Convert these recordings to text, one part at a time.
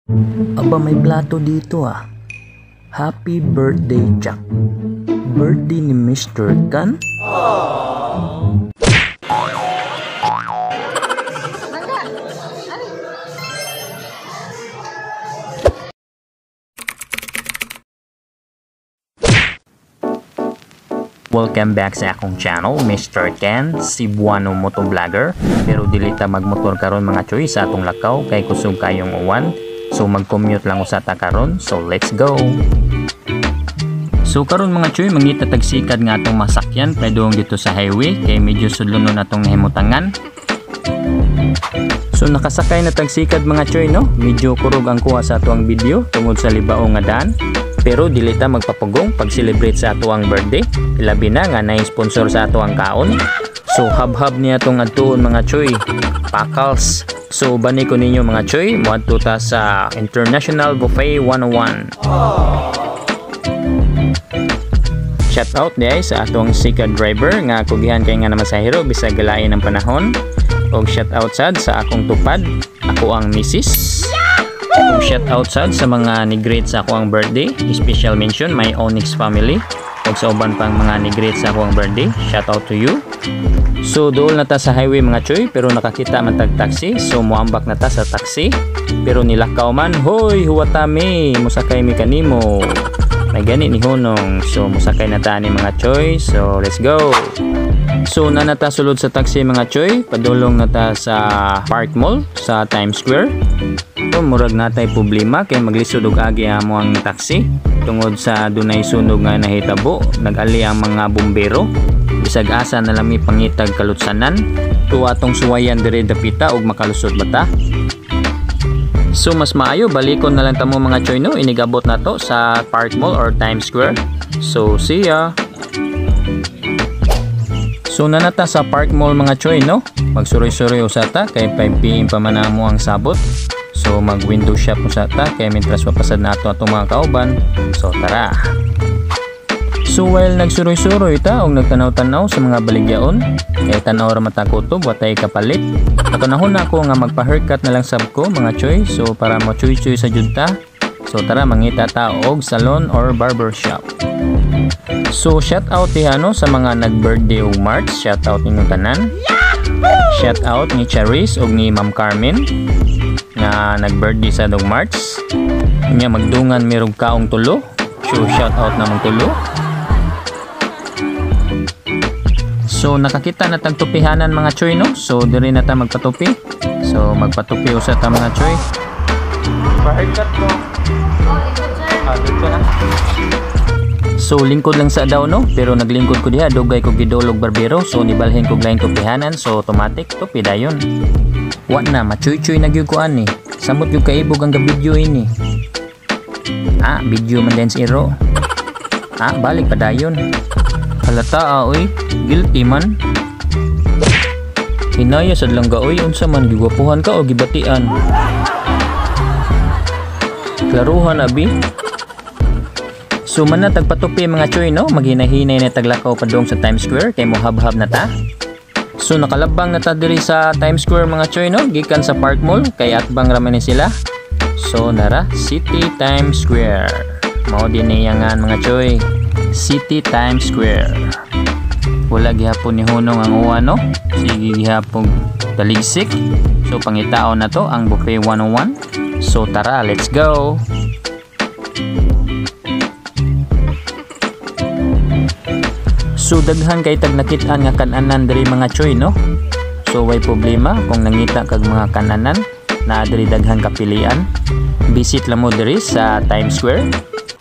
Aba, may plato dito ah. Happy birthday, Jack. Birthday ni Mr. Kan? Welcome back sa akong channel, Mr. Ken, Cebuano Motovlogger. Pero dili ta magmotor karon mga choy sa atong lakaw kay kusog kayong uwan. So mag-commute lang usa ta karon. So let's go. So karon mga choy, mangita tagsikad nga atong masakyan padung dito sa highway kay medyo sudlonon atong nahimutangan. So nakasakay na tagsikad mga choy no. Medyo kurog ang kuha sa atuang video tungod sa libao nga daan. Pero dili ta magpapugong pag-celebrate sa atuang birthday. Labi na nga na-sponsor sa atuang kaon. So hab-hab niya tong adtuon mga choy. Pakals. So bani ko ninyo mga choy, moadto ta sa International Buffet 101. Shout out diay sa atong Sika driver nga kugihan kay nga namasahero bisag galain ang panahon. Og shout out sad sa akong tupad, ako ang misis. Og shout out sad sa mga ni-greet sa akong birthday. Special mention my Onyx family. Og sa uban pang mga ni-greet sa akong birthday, shout out to you. So dool na ta sa highway mga choy, pero nakakita man tag taxi. So moambak na ta sa taxi, pero nilakaw man. Hoy, huwatami, musakay mi kanimo. May gani ni Honong. So musakay na ta ni mga choy. So let's go. So na nata sulod sa taxi mga choy, padulong na ta sa Park Mall sa Times Square. So murag natay problema kay maglisod og agi amo ang taxi tungod sa dunay sunog nga nahitabo. Nag-ali ang mga bumbero bisag asa na lami pangitag kalutsanan to atong suwayan diri dapita og makalusot bata. So mas maayo balikon na lang tamo mga choy no, inigabot na to sa Park Mall or Times Square. So see ya. So nanata sa Park Mall mga choy no, magsuroy-suroy usata kay 5 PM pa man amo ang sabot. So mag window shop usata kay mitras papasad na ato atong mga kauban. So tara. So while nagsuroy-suroy ta og nagtanaw-tanaw sa mga baligyaon, kay tanaw ra mata ko to watay kapalit. Nakanahon na ako nga magpa-haircut na lang sab ko mga choy, so para mo chuy-chuy sa judta. So tara mangita ta og salon or barber shop. So shout out ihano sa mga nag-birthday og March, shout out ninyong tanan. Shout out ni Charis og ni Ma'am Carmen nga nag-birthday sa dong March. Nya magdungan mirog kaong tulo. So shout out namang tulo. So nakakita na tag tupihanan mga choy no. So diri na ta magpatupi. So magpatupi usa ta mga choy. Pa-haircut ko. Dito na. So lingkod lang sa daw no, pero naglingkod ko diha dugay ko gidolog barbero. So nibalhin ko lain tupihanan, so automatic tupi dayon. Wa na machoy-choy na gyud ko ani. Samot gyud kaibog ang video ini. Video man din zero. Balik pa dayon. Halata oy, guilty man. Hinaya sad lang ga oy, unsa man gigwapuhan ka o gibatian. Klaruhan abi. So man na tagpatupi mga choy no, maghinahinay na taglakaw padung sa Times Square kay mohab-hab na ta. So nakalabang na ta diri sa Times Square mga choy no, gikan sa Park Mall kay atbang ra man ni sila. So nara City Times Square. Mao din niyangan mga choy. City Times Square. Wala gihapon ni Honong ang uwan no. Sige gihapon daligsik. So pangitaon na to ang Buffet 101. So tara, let's go. So daghan kay tag nakit-an nga kananan diri mga choy no. So way problema kung nangita kag mga kananan na diri daghan kapilian. Visit lang mo diri sa Times Square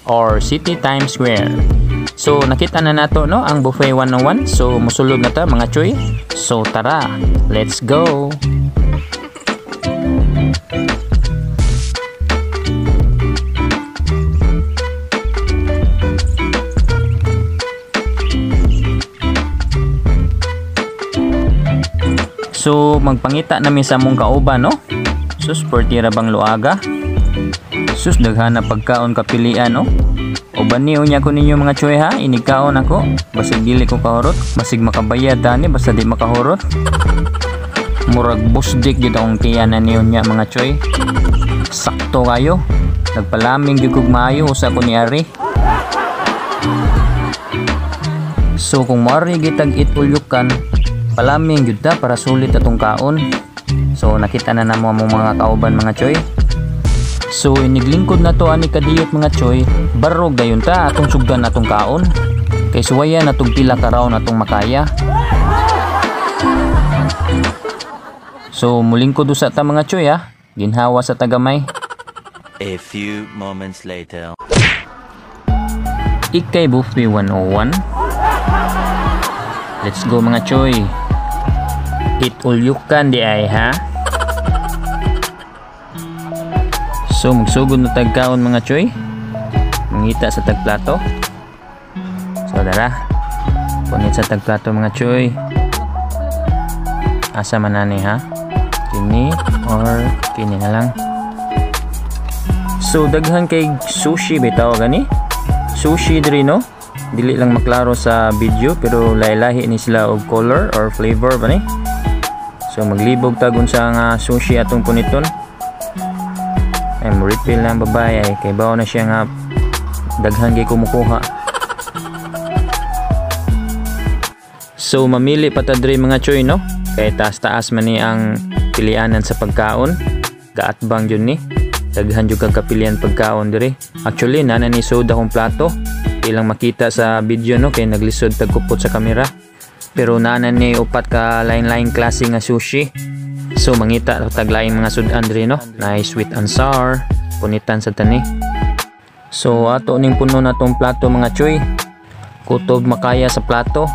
or City Times Square. So nakita na nato no ang Buffet 101. So musulod na ta mga choy. So tara, let's go. So magpangita namin sa mong kauban no. Sus portira bang luaga. Sus daghan na pagkaon kapilian no. O baniw niya ko ninyo mga choy ha, inikaon ako. Basig dili ko kahurot, basig makabayad tani basta di makahurot. Murag busdik gid akong tiyanan niyo niya mga choy. Sakto kayo. Nagpalaming gyud maayo usa ko ni ari. So kung mari gitag itulyukan, palaming gyud ta para sulit atong kaon. So nakita na namo among mga kauban mga choy. So iniglingkod na to ani kadiyot mga choy, barog dayon ta atong sugdan atong kaon. Kay suwaya natong pila ka raw natong makaya. So mulingkod usa ta mga choy ha. Ginhawa sa tagamay. A few moments later. Ikay Buffy 101. Let's go mga choy. Itulyukan di ay ha. So magsugod na tagkaon mga choy. Mangita sa tagplato. So dara. Punit sa tagplato mga choy. Asa man ani ha? Kini or kini na lang. So daghan kay sushi bitaw gani. Sushi diri no. Dili lang maklaro sa video pero lahi-lahi ni sila og color or flavor ba ni. So maglibog tagon sa nga sushi atong puniton. Ay mo refill na ang babae ay kay bawo na siya nga daghan kay kumukuha. So mamili pa ta diri mga choy no. Kay taas-taas man ni ang pilianan sa pagkaon. Gaatbang jud ni. Daghan jud kag kapilian pagkaon diri. Actually nana ni soda kong plato. Ilang makita sa video no kay naglisod tagkupot sa kamera. Pero nana ni upat ka lain-lain klase nga sushi. So mangita taglaing mga sudan diri no. Nice sweet and sour, punitan sa tani. So ato ning puno na tong plato mga choy. Kutob makaya sa plato.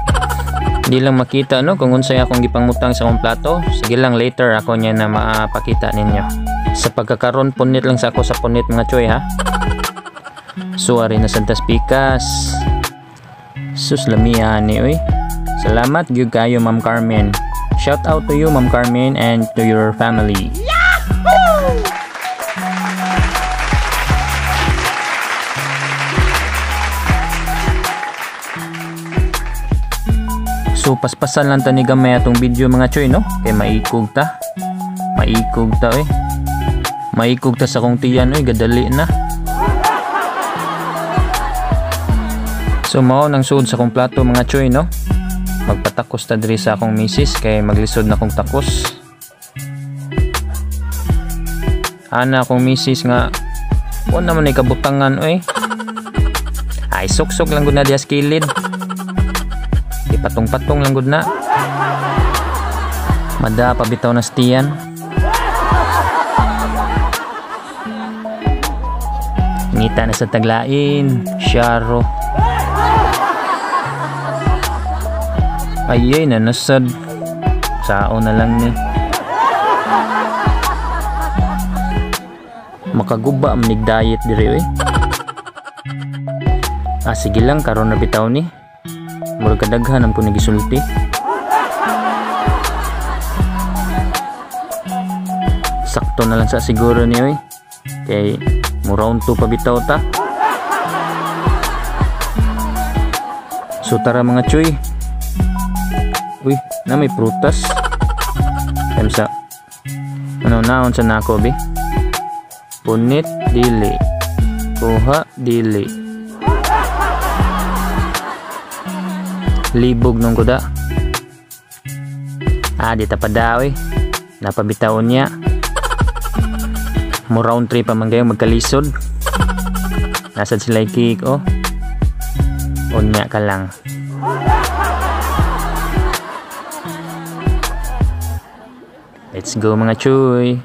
Di lang makita no kung unsay akong gipangutang sa akong plato. Sige lang later ako niya na mapakita ninyo. Sa pagkakaron punit lang sa ako sa punit mga choy ha. So ari na Santas Pikas. Sus lamihan ni oy. Salamat gyud kayo Ma'am Carmen. Shout out to you Ma'am Carmen and to your family. Yahoo! So paspasan lang ta ni gamay atong video mga choy no. Kay maikog ta. Maikog ta oy. Maikog ta sa kong tiyan oy gadali na. So mao nang sud sa kong plato mga choy no. Magpatakos ta diri sa akong misis kay maglisod na kong takos. Ana akong misis nga wa naman ay kabutangan oy. Ay sok-sok lang gud na dias kilid. Ipatong-patong lang gud na. Mada pabitaw na stiyan. Ngita na sa taglain, syaro. Ayay na nasad. Sao na lang ni. Makaguba manig diet diri oy. Sige lang karon na bitaw ni. Murag kadaghan ang kunig gisulti. Sakto na lang sa siguro ni oy. Kay mo round 2 pa bitaw ta. So tara mga choy. Uy, na may prutas. Kamsa. Ano naon sa nako bi? Punit dili. Kuha dili. Libog nung kuda. Di tapada oy. Napabitaon niya. Mo round 3 pa man kayo magkalisod. Nasad sila ikik oh. Unya ka lang. Let's go mga choy.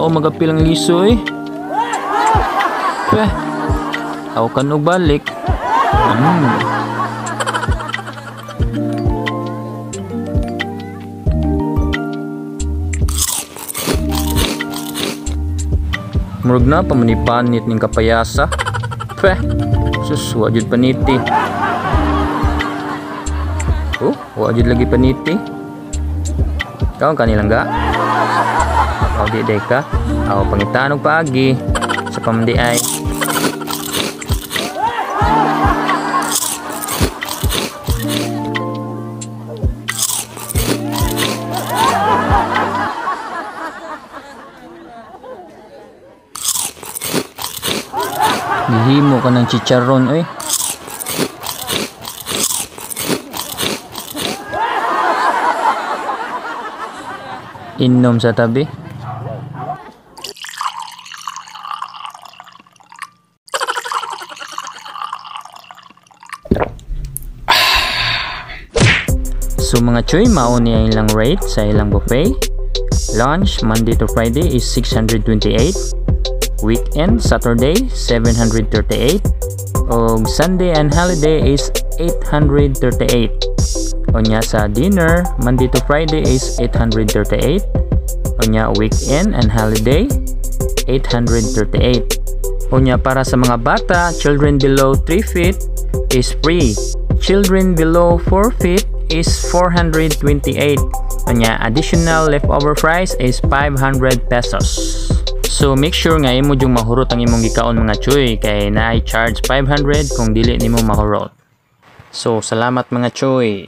tao magapil ang lisoy. Aw kan og balik. Murag na pamanipanit ning kapayasa. Sus, wajud paniti. Wajud lagi paniti. Kau kanilang ga? Aw di ka? Aw pangitaan og paagi sa pamandi ay. Gihimo ka ng chicharon, oy. Inom sa tabi. So mga choy, mao ni ang ilang rate sa ilang buffet. Lunch Monday to Friday is 628. Weekend Saturday 738. Og Sunday and holiday is 838. Onya sa dinner Monday to Friday is 838. Onya weekend and holiday 838. Onya para sa mga bata, children below 3 feet is free. Children below 4 feet is 428. Onya additional leftover price is 500 pesos. So make sure nga imo jung mahurot ang imong gikaon mga choy kay naay charge 500 kung dili nimo mahurot. So salamat mga choy.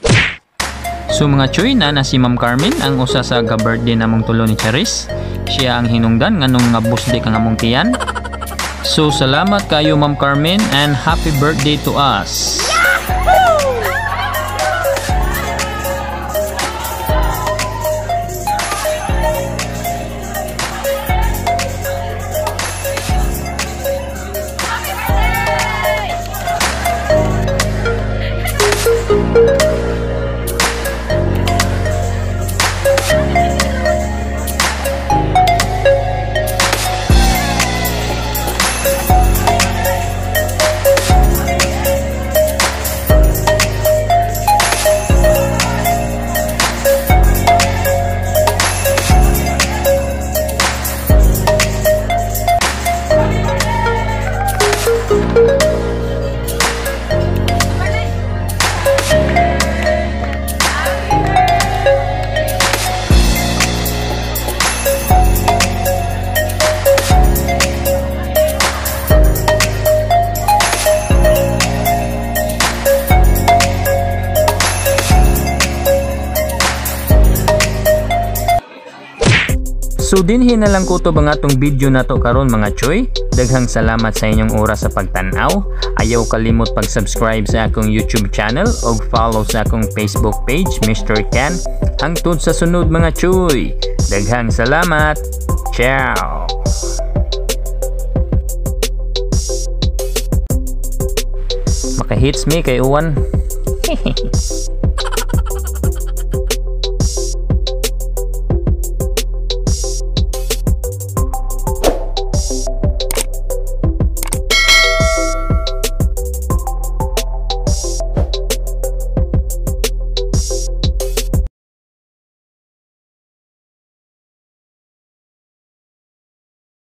So mga choy, na si Ma'am Carmen ang usa sa ka-birthday namong tulo ni Charis. Siya ang hinungdan nganong nga birthday kang among tiyan. So salamat kayo Ma'am Carmen and happy birthday to us. So dinhi na lang ko to bang atong video na to karon mga choy. Daghang salamat sa inyong oras sa pagtan-aw. Ayaw kalimot pag-subscribe sa akong YouTube channel o follow sa akong Facebook page Mr. Ken. Hangtod sa sunod mga choy. Daghang salamat. Ciao. Maka-hits me kay Uwan.